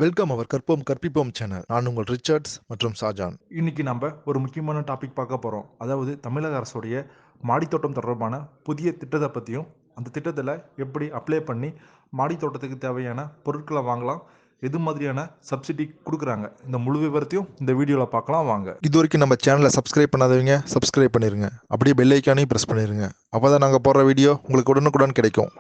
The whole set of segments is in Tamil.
வெல்கம் அவர் கற்போம் கற்பிப்போம் சேனல். நான் உங்கள் ரிச்சர்ட்ஸ் மற்றும் ஷாஜான். இன்னைக்கு நம்ம ஒரு முக்கியமான டாபிக் பார்க்க போகிறோம். அதாவது தமிழக அரசுடைய மாடித்தோட்டம் தொடர்பான புதிய திட்டத்தை பற்றியும், அந்த திட்டத்தில் எப்படி அப்ளை பண்ணி மாடித்தோட்டத்துக்கு தேவையான பொருட்களை வாங்கலாம், எது மாதிரியான சப்சிடி கொடுக்குறாங்க, இந்த முழு விவரத்தையும் இந்த வீடியோவில் பார்க்கலாம் வாங்க. இது வரைக்கும் நம்ம சேனலை சப்ஸ்கிரைப் பண்ணாதவங்க சப்ஸ்கிரைப் பண்ணிருங்க. அப்படியே பெல் ஐக்கானையும் ப்ரெஸ் பண்ணிருங்க. அப்பதான் நாங்கள் போடுற வீடியோ உங்களுக்கு உடனுக்குடன் கிடைக்கும்.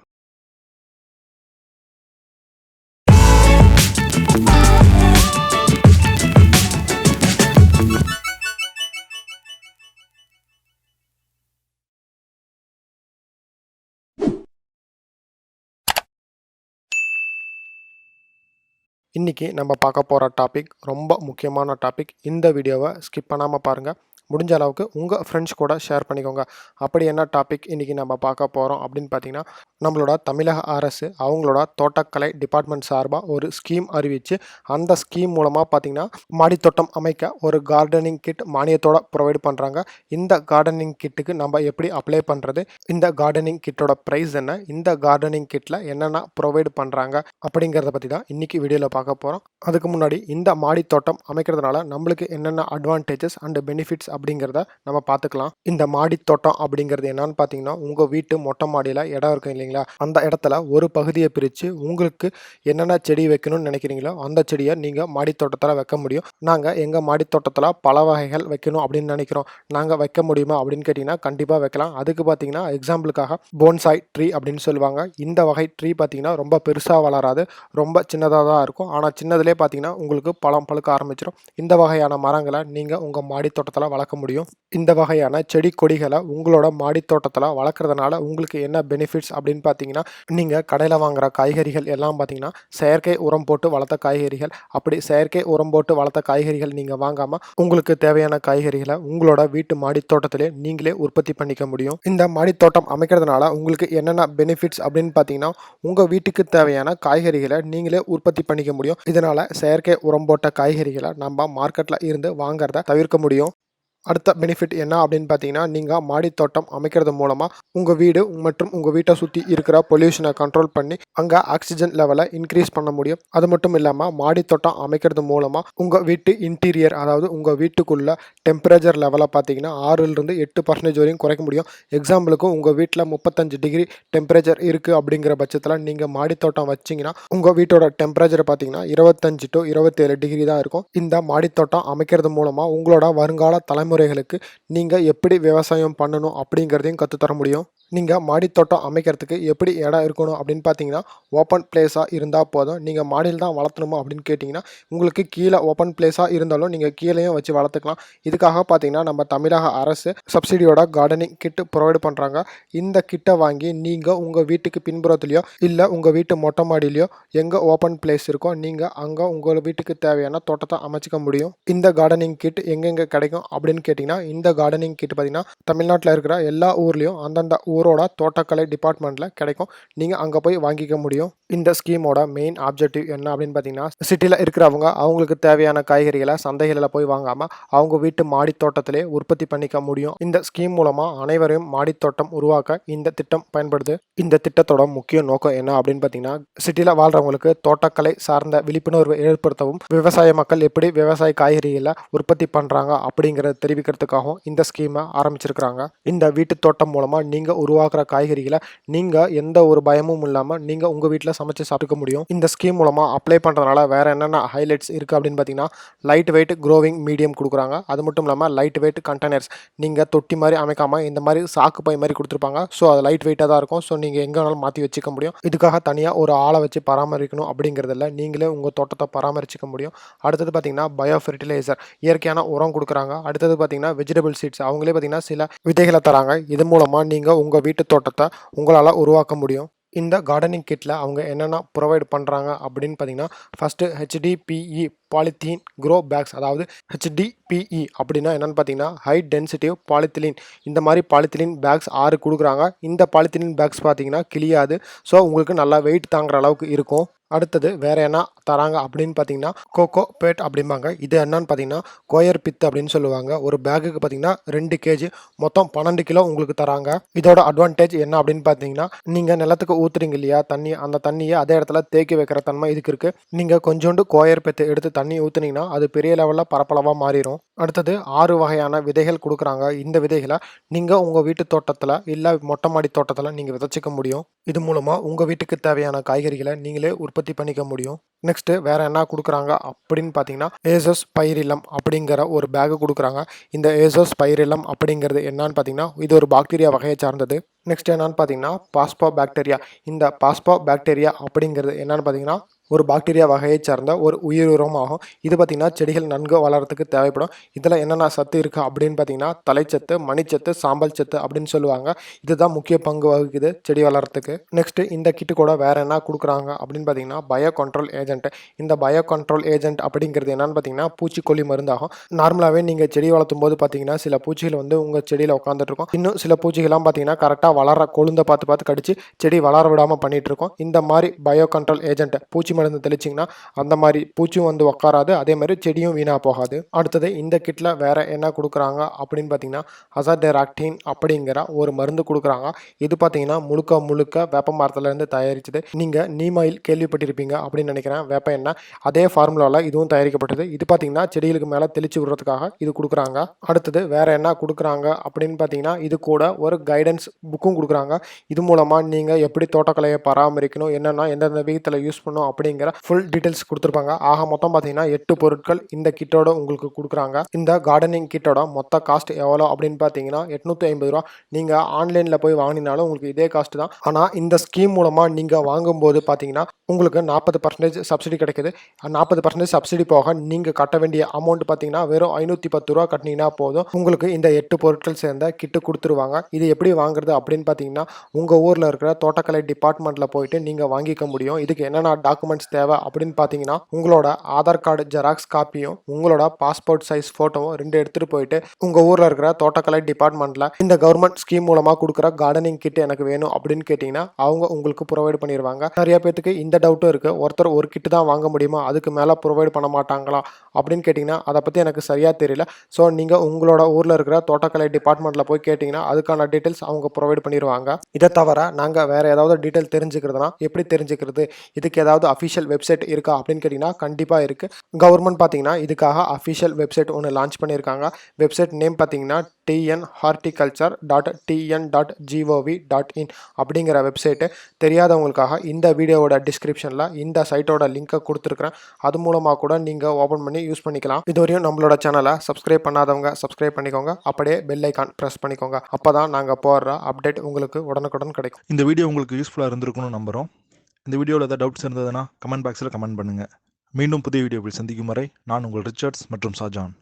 இன்றைக்கி நம்ம பார்க்க போகிற டாபிக் ரொம்ப முக்கியமான டாபிக். இந்த வீடியோவை ஸ்கிப் பண்ணாமல் பாருங்கள். முடிஞ்ச அளவுக்கு உங்கள் ஃப்ரெண்ட்ஸ் கூட ஷேர் பண்ணிக்கோங்க. அப்படி என்ன டாபிக் இன்றைக்கி நம்ம பார்க்க போகிறோம் அப்படின்னு பார்த்தீங்கன்னா, நம்மளோட தமிழக அரசு அவங்களோட தோட்டக்கலை டிபார்ட்மெண்ட் சார்பாக ஒரு ஸ்கீம் அறிவித்து, அந்த ஸ்கீம் மூலமாக பார்த்திங்கன்னா மாடித்தோட்டம் அமைக்க ஒரு கார்டனிங் கிட் மானியத்தோடு ப்ரொவைட் பண்ணுறாங்க. இந்த கார்டனிங் கிட்டுக்கு நம்ம எப்படி அப்ளை பண்ணுறது, இந்த கார்டனிங் கிட்டோட ப்ரைஸ் என்ன, இந்த கார்டனிங் கிட்டில் என்னென்ன ப்ரொவைட் பண்ணுறாங்க அப்படிங்கிறத பற்றி தான் இன்றைக்கி வீடியோவில் பார்க்க போகிறோம். அதுக்கு முன்னாடி இந்த மாடித்தோட்டம் அமைக்கிறதுனால நம்மளுக்கு என்னென்ன அட்வான்டேஜஸ் அண்ட் பெனிஃபிட்ஸ் அப்படிங்கிறத நம்ம பார்த்துக்கலாம். இந்த மாடித்தோட்டம் அப்படிங்கிறது என்னன்னு பார்த்தீங்கன்னா, உங்கள் வீட்டு மொட்டை மாடியில் இடம் இருக்கும் இல்லைங்களா, அந்த இடத்துல ஒரு பகுதியை பிரித்து உங்களுக்கு என்னென்ன செடி வைக்கணும்னு நினைக்கிறீங்களோ அந்த செடியை நீங்கள் மாடித்தோட்டத்தில் வைக்க முடியும். நாங்கள் எங்கள் மாடித்தோட்டத்தில் பல வகைகள் வைக்கணும் அப்படின்னு நினைக்கிறோம், நாங்கள் வைக்க முடியுமா அப்படின்னு கேட்டிங்கன்னா கண்டிப்பாக வைக்கலாம். அதுக்கு பார்த்தீங்கன்னா எக்ஸாம்பிளுக்காக போன்சாய் ட்ரீ அப்படின்னு சொல்லுவாங்க. இந்த வகை ட்ரீ பார்த்தீங்கன்னா ரொம்ப பெருசாக வளராது, ரொம்ப சின்னதாக தான் இருக்கும். ஆனால் சின்னதுலேயே பார்த்தீங்கன்னா உங்களுக்கு பழம் பழுக்க ஆரம்பிச்சிடும். இந்த வகையான மரங்களை நீங்கள் உங்கள் மாடித்தோட்டத்தில் வளர்க்க முடியும். இந்த வகையான செடி கொடிகளை உங்களோட மாடித்தோட்டத்தில் வளர்க்குறதுனால உங்களுக்கு என்ன பெனிஃபிட்ஸ் அப்படின்னு பார்த்தீங்கன்னா, நீங்கள் கடையில் வாங்குகிற காய்கறிகள் எல்லாம் பார்த்தீங்கன்னா செயற்கை உரம் போட்டு வளர்த்த காய்கறிகள். அப்படி செயற்கை உரம் போட்டு வளர்த்த காய்கறிகள் நீங்கள் வாங்காமல் உங்களுக்கு தேவையான காய்கறிகளை உங்களோட வீட்டு மாடித்தோட்டத்திலே நீங்களே உற்பத்தி பண்ணிக்க முடியும். இந்த மாடித்தோட்டம் அமைக்கிறதுனால உங்களுக்கு என்னென்ன பெனிஃபிட்ஸ் அப்படின்னு பார்த்தீங்கன்னா, உங்கள் வீட்டுக்கு தேவையான காய்கறிகளை நீங்களே உற்பத்தி பண்ணிக்க முடியும். இதனால் செயற்கை உரம் போட்ட காய்கறிகளை நம்ம மார்க்கெட்டில் இருந்து வாங்குறத தவிர்க்க முடியும். அடுத்த பெனிஃபிட் என்ன அப்படின்னு பார்த்தீங்கன்னா, நீங்கள் மாடித்தோட்டம் அமைக்கிறது மூலமாக உங்கள் வீடு மற்றும் உங்கள் வீட்டை சுற்றி இருக்கிற பொல்யூஷனை கண்ட்ரோல் பண்ணி அங்கே ஆக்சிஜன் லெவலை இன்க்ரீஸ் பண்ண முடியும். அது மட்டும் இல்லாமல் மாடித்தோட்டம் அமைக்கிறது மூலமாக உங்கள் வீட்டு இன்டீரியர், அதாவது உங்கள் வீட்டுக்குள்ள டெம்பரேச்சர் லெவலை பார்த்தீங்கன்னா 6லிருந்து 8% வரையும் குறைக்க முடியும். எக்ஸாம்பிளுக்கு உங்கள் வீட்டில் 35 டிகிரி டெம்பரேச்சர் இருக்குது அப்படிங்கிற பட்சத்தில் நீங்கள் மாடித்தோட்டம் வச்சிங்கன்னா உங்கள் வீட்டோட டெம்பரேச்சர் பார்த்தீங்கன்னா 25 to 27 டிகிரி தான் இருக்கும். இந்த மாடித்தோட்டம் அமைக்கிறது மூலமாக உங்களோட வருங்கால தலைமுறைகளுக்கு நீங்கள் எப்படி விவசாயம் பண்ணணும் அப்படிங்கிறதையும் கற்றுத்தர முடியும். நீங்கள் மாடித்தோட்டம் அமைக்கிறதுக்கு எப்படி இடம் இருக்கணும் அப்படின்னு பார்த்தீங்கன்னா, ஓப்பன் பிளேஸாக இருந்தால் போதும். நீங்கள் மாடியில் தான் வளர்த்தணுமா அப்படின்னு கேட்டிங்கன்னா, உங்களுக்கு கீழே ஓப்பன் பிளேஸாக இருந்தாலும் நீங்கள் கீழேயும் வச்சு வளர்த்துக்கலாம். இதுக்காக பார்த்தீங்கன்னா நம்ம தமிழக அரசு சப்சிடியோட கார்டனிங் கிட் ப்ரொவைட் பண்ணுறாங்க. இந்த கிட்டை வாங்கி நீங்கள் உங்கள் வீட்டுக்கு பின்புறத்துலையோ இல்லை உங்கள் வீட்டு மொட்டை மாடியிலையோ எங்கே ஓப்பன் பிளேஸ் இருக்கோ நீங்கள் அங்கே உங்கள் வீட்டுக்கு தேவையான தோட்டத்தை அமைச்சிக்க முடியும். இந்த கார்டனிங் கிட் எங்கெங்கே கிடைக்கும் அப்படின்னு கேட்டிங்கன்னா, இந்த கார்டனிங் கிட் பார்த்தீங்கன்னா தமிழ்நாட்டில் இருக்கிற எல்லா ஊர்லேயும் அந்தந்த ஊரோட தோட்டக்கலை டிபார்ட்மெண்ட்டில் கிடைக்கும். நீங்கள் அங்கே போய் வாங்கிக்க முடியும். இந்த ஸ்கீமோட மெயின் ஆப்ஜெக்டிவ் என்ன அப்படின்னு பார்த்தீங்கன்னா, சிட்டியில் இருக்கிறவங்க அவங்களுக்கு தேவையான காய்கறிகளை சந்தைகளில் போய் வாங்காமல் அவங்க வீட்டு மாடித்தோட்டத்திலே உற்பத்தி பண்ணிக்க முடியும். இந்த ஸ்கீம் மூலமாக அனைவரையும் மாடித்தோட்டம் உருவாக்க இந்த திட்டம் பயன்படுது. இந்த திட்டத்தோட முக்கிய நோக்கம் என்ன அப்படின்னு பார்த்தீங்கன்னா, சிட்டியில் வாழ்கிறவங்களுக்கு தோட்டக்கலை சார்ந்த விழிப்புணர்வு ஏற்படுத்தவும், விவசாய மக்கள் எப்படி விவசாய காய்கறிகளை உற்பத்தி பண்ணுறாங்க அப்படிங்கிறத தெரிவிக்கிறதுக்காகவும் இந்த ஸ்கீமை ஆரம்பிச்சிருக்கிறாங்க. இந்த வீட்டு தோட்டம் மூலமாக நீங்கள் உருவாக்குற காய்கறிகளை நீங்கள் எந்த ஒரு பயமும் இல்லாமல் நீங்கள் உங்கள் வீட்டில் சமைச்சு சாப்பிட்டுக்க முடியும். இந்த ஸ்கீம் மூலமாக அப்ளை பண்ணுறதுனால வேறு என்னென்ன ஹைலைட்ஸ் இருக்குது அப்படின்னு பார்த்தீங்கன்னா, லைட் வெயிட் க்ரோவிங் மீடியம் கொடுக்குறாங்க. அது மட்டும் இல்லாமல் லைட் வெயிட் கண்டெய்னர்ஸ், நீங்கள் தொட்டி மாதிரி அமைக்காமல் இந்த மாதிரி சாக்கு பை மாதிரி கொடுத்துருப்பாங்க. ஸோ அது லைட் வெயிட்டாக தான் இருக்கும். ஸோ நீங்கள் எங்கே வேணாலும் மாற்றி வச்சுக்க முடியும். இதுக்காக தனியாக ஒரு ஆளை வச்சு பராமரிக்கணும் அப்படிங்கிறதில்ல, நீங்களே உங்கள் தோட்டத்தை பராமரிச்சிக்க முடியும். அடுத்தது பார்த்தீங்கன்னா பயோ ஃபெர்டிலைசர், இயற்கையான உரம் கொடுக்குறாங்க. அடுத்தது பார்த்தீங்கன்னா வெஜிடபிள் சீட்ஸ், அவங்களே பார்த்தீங்கன்னா சில விதைகளை தராங்க. இது மூலமாக நீங்கள் உங்கள் வீட்டு தோட்டத்தை உங்களால் உருவாக்க முடியும். இந்த கார்டனிங் கிட்டில் அவங்க என்னென்ன ப்ரொவைட் பண்ணுறாங்க அப்படின்னு பார்த்தீங்கன்னா, first HDPE polythene grow packs, அதாவது HDPE அப்படின்னா என்னென்னு பார்த்தீங்கன்னா ஹை டென்சிட்டிவ் பாலித்திலீன். இந்த மாதிரி பாலித்திலீன் பேக்ஸ் 6 கொடுக்குறாங்க. இந்த பாலித்திலீன் பேக்ஸ் பார்த்தீங்கன்னா கிளியாது. ஸோ உங்களுக்கு நல்லா வெயிட் தாங்குற அளவுக்கு இருக்கும். அடுத்தது வேறு என்ன தராங்க அப்படின்னு பார்த்தீங்கன்னா கோகோ பேட் அப்படிம்பாங்க. இது என்னன்னு பார்த்தீங்கன்னா கோயர் பித்து அப்படின்னு சொல்லுவாங்க. ஒரு பேக்குக்கு பார்த்தீங்கன்னா 2 கேஜி மொத்தம் 12 கிலோ உங்களுக்கு தராங்க. இதோட அட்வான்டேஜ் என்ன அப்படின்னு பார்த்தீங்கன்னா நீங்கள் நிலத்துக்கு ஊற்றுறீங்க இல்லையா தண்ணி, அந்த தண்ணியை அதே இடத்துல தேக்கி வைக்கிற தன்மை இதுக்கு இருக்குது. நீங்கள் கொஞ்சோண்டு கோயர் பித்து எடுத்து தண்ணி ஊற்றுனீங்கன்னா அது பெரிய லெவலில் பரப்பளவாக மாறிடும். அடுத்தது 6 வகையான விதைகள் கொடுக்குறாங்க. இந்த விதைகளை நீங்கள் உங்கள் வீட்டு தோட்டத்தில் இல்லை மொட்டை மாடி தோட்டத்தில் நீங்கள் விதைச்சிக்க முடியும். இது மூலமாக உங்கள் வீட்டுக்கு தேவையான காய்கறிகளை நீங்களே உற்பத்தி பண்ணிக்க முடியும். நெக்ஸ்ட்டு வேறு என்ன கொடுக்குறாங்க அப்படின்னு பார்த்தீங்கன்னா ஏசோஸ் பைரிலம் அப்படிங்கிற ஒரு பேக்கு கொடுக்குறாங்க. இந்த ஏசோஸ் பைரிலம் அப்படிங்கிறது என்னன்னு பார்த்தீங்கன்னா இது ஒரு பாக்டீரியா வகையை சார்ந்தது. நெக்ஸ்ட் என்னன்னு பார்த்தீங்கன்னா பாஸ்போ பாக்டீரியா. இந்த பாஸ்போ பாக்டீரியா அப்படிங்கிறது என்னன்னு பார்த்தீங்கன்னா ஒரு பாக்டீரியா வகையை சார்ந்த ஒரு உயிர் உரமாகும். இது பார்த்திங்கன்னா செடிகள் நன்கு வளர்கிறதுக்கு தேவைப்படும். இதில் என்னென்ன சத்து இருக்குது அப்படின்னு பார்த்தீங்கன்னா தலைச்சத்து, மணிச்சத்து, சாம்பல் சத்து அப்படின்னு சொல்லுவாங்க. இதுதான் முக்கிய பங்கு வகிக்குது செடி வளர்கிறதுக்கு. நெக்ஸ்ட்டு இந்த கிட்டு கூட வேறு என்ன கொடுக்குறாங்க அப்படின்னு பார்த்தீங்கன்னா பயோ கண்ட்ரோல் ஏஜென்ட். இந்த பயோ கண்ட்ரோல் ஏஜென்ட் அப்படிங்கிறது என்னென்னு பார்த்தீங்கன்னா பூச்சிக்கொல்லி மருந்தாகும். நார்மலாகவே நீங்கள் செடி வளர்த்தும் போது பார்த்தீங்கன்னா சில பூச்சிகள் வந்து உங்கள் செடியில் உட்காந்துட்டு இருக்கும். இன்னும் சில பூச்சிகள்லாம் பார்த்தீங்கன்னா கரெக்டாக வளர கொழுந்தை பார்த்து கடிச்சு செடி வளர விடாமல் பண்ணிட்டு இருக்கோம். இந்த மாதிரி பயோ கண்ட்ரோல் ஏஜென்ட் பூச்சி மருந்து தெளிச்சிங்கன்னா அந்த மாதிரி பூச்சியும் வந்து உட்காராது, அதே மாதிரி செடியும் வீணாக போகாது. அடுத்தது இந்த கிட்டில் வேறு என்ன கொடுக்குறாங்க அப்படின்னு பார்த்தீங்கன்னா அசாடெராக்டின் அப்படிங்கிற ஒரு மருந்து கொடுக்குறாங்க. இது பார்த்தீங்கன்னா முழுக்க வேப்ப மரத்துலேருந்து தயாரிச்சது. நீங்கள் நீம் ஆயில் கேள்விப்பட்டிருப்பீங்க அப்படின்னு நினைக்கிறேன், வேப்ப எண்ணெய். அதே ஃபார்முலாவில் இதுவும் தயாரிக்கப்பட்டது. இது பார்த்தீங்கன்னா செடிகளுக்கு மேலே தெளிச்சு விடுறதுக்காக இது கொடுக்குறாங்க. அடுத்தது வேறு என்ன கொடுக்குறாங்க அப்படின்னு பார்த்தீங்கன்னா இது கூட ஒரு கைடன்ஸ் புக்கும் கொடுக்குறாங்க. இது மூலமாக நீங்கள் எப்படி தோட்டக்கலையை பராமரிக்கணும், என்னென்னா எந்தெந்த விதத்தில் யூஸ் பண்ணணும் அப்படிங்கிற ஃபுல் டீடைல்ஸ் கொடுத்துருப்பாங்க. ஆக மொத்தம் பார்த்தீங்கன்னா 8 பொருட்கள் இந்த கிட்டோட உங்களுக்கு கொடுக்குறாங்க. இந்த கார்டனிங் கிட்டோட மொத்த காஸ்ட் எவ்வளோ அப்படின்னு பார்த்தீங்கன்னா 850 ரூபா. நீங்கள் ஆன்லைனில் போய் வாங்கினாலும் உங்களுக்கு இதே காஸ்ட் தான். ஆனால் இந்த ஸ்கீம் மூலமாக நீங்கள் வாங்கும்போது பார்த்தீங்கன்னா உங்களுக்கு 40% சப்சிடி கிடைக்குது. 40% சப்சிடி போக நீங்கள் கட்ட வேண்டிய அமௌண்ட் பார்த்தீங்கன்னா வெறும் 510 ரூபா கட்டினீங்கன்னா போதும். உங்களுக்கு இந்த 8 பொருட்கள் சேர்ந்த கிட்டு கொடுத்துருவாங்க. இது எப்படி வாங்குறது அப்படின்னு பார்த்தீங்கன்னா உங்கள் ஊரில் இருக்கிற தோட்டக்கலை டிபார்ட்மெண்ட்டில் போயிட்டு நீங்கள் வாங்கிக்க முடியும். இதுக்கு என்னென்ன டாக்குமெண்ட்ஸ் தேவை அப்படின்னு பார்த்தீங்கன்னா உங்களோட ஆதார் கார்டு ஜெராக்ஸ் காப்பியும் உங்களோட பாஸ்போர்ட் சைஸ் ஃபோட்டோவும் 2 எடுத்துகிட்டு போயிட்டு உங்கள் ஊரில் இருக்கிற தோட்டக்கலை டிபார்ட்மெண்ட்டில் இந்த கவர்மெண்ட் ஸ்கீம் மூலமாக கொடுக்குற கார்டனிங் கிட் எனக்கு வேணும் அப்படின்னு கேட்டிங்கன்னா அவங்க உங்களுக்கு ப்ரொவைட் பண்ணிடுவாங்க. நிறைய பேத்துக்கு இந்த டவுட்டும் இருக்குது, ஒருத்தர் ஒரு கிட்டு தான் வாங்க முடியுமா, அதுக்கு மேலே ப்ரொவைட் பண்ண மாட்டாங்களா அப்படின்னு கேட்டிங்கன்னா அதை பற்றி எனக்கு சரியாக தெரியல. ஸோ நீங்கள் உங்களோட ஊரில் இருக்கிற தோட்டக்கலை டிபார்ட்மெண்ட்டில் போய் கேட்டிங்கன்னா அதுக்கான டீட்டெயில்ஸ் அவங்க ப்ரொவைட் பண்ணிடுவாங்க. இதை தவிர நாங்கள் வேறு ஏதாவது டீட்டெயில் தெரிஞ்சுக்கிறதுனா எப்படி தெரிஞ்சுக்கிறது, இதுக்கு ஏதாவது அஃபிஷியல் வெப்சைட் இருக்கா அப்படின்னு கேட்டிங்கன்னா கண்டிப்பாக இருக்குது. கவர்மெண்ட் பார்த்தீங்கன்னா இதுக்காக அஃபிஷியல் வெப்சைட் ஒன்று லான்ச் பண்ணியிருக்காங்க. வெப்சைட் நேம் பார்த்தீங்கன்னா horticulture.tn.gov.in அப்படிங்கிற வெப்சைட்டு. தெரியாதவங்களுக்காக இந்த வீடியோவோட டிஸ்கிரிப்ஷனில் இந்த சைட்டோட லிங்கை கொடுத்துருக்குறேன். அது மூலமாக கூட நீங்கள் ஓப்பன் பண்ணி யூஸ் பண்ணிக்கலாம். இதுவரையும் நம்மளோட சேனலை சப்ஸ்கிரைப் பண்ணாதவங்க சப்ஸ்கிரைப் பண்ணிக்கோங்க. அப்படியே பெல் ஐக்கான் ப்ரெஸ் பண்ணிக்கோங்க. அப்போ தான் நாங்கள் போடுற அப்டேட் உங்களுக்கு உடனுக்குடன் கிடைக்கும். இந்த வீடியோ உங்களுக்கு யூஸ்ஃபுல்லாக இருந்திருக்கும்னு நம்புகிறோம். இந்த வீடியோவில் ஏதாவது டவுட்ஸ் இருந்ததுன்னா கமெண்ட் பாக்ஸில் கமெண்ட் பண்ணுங்கள். மீண்டும் புதிய வீடியோவில் சந்திக்கும் வரை நான் உங்கள் ரிச்சர்ட்ஸ் மற்றும் ஷாஜான்.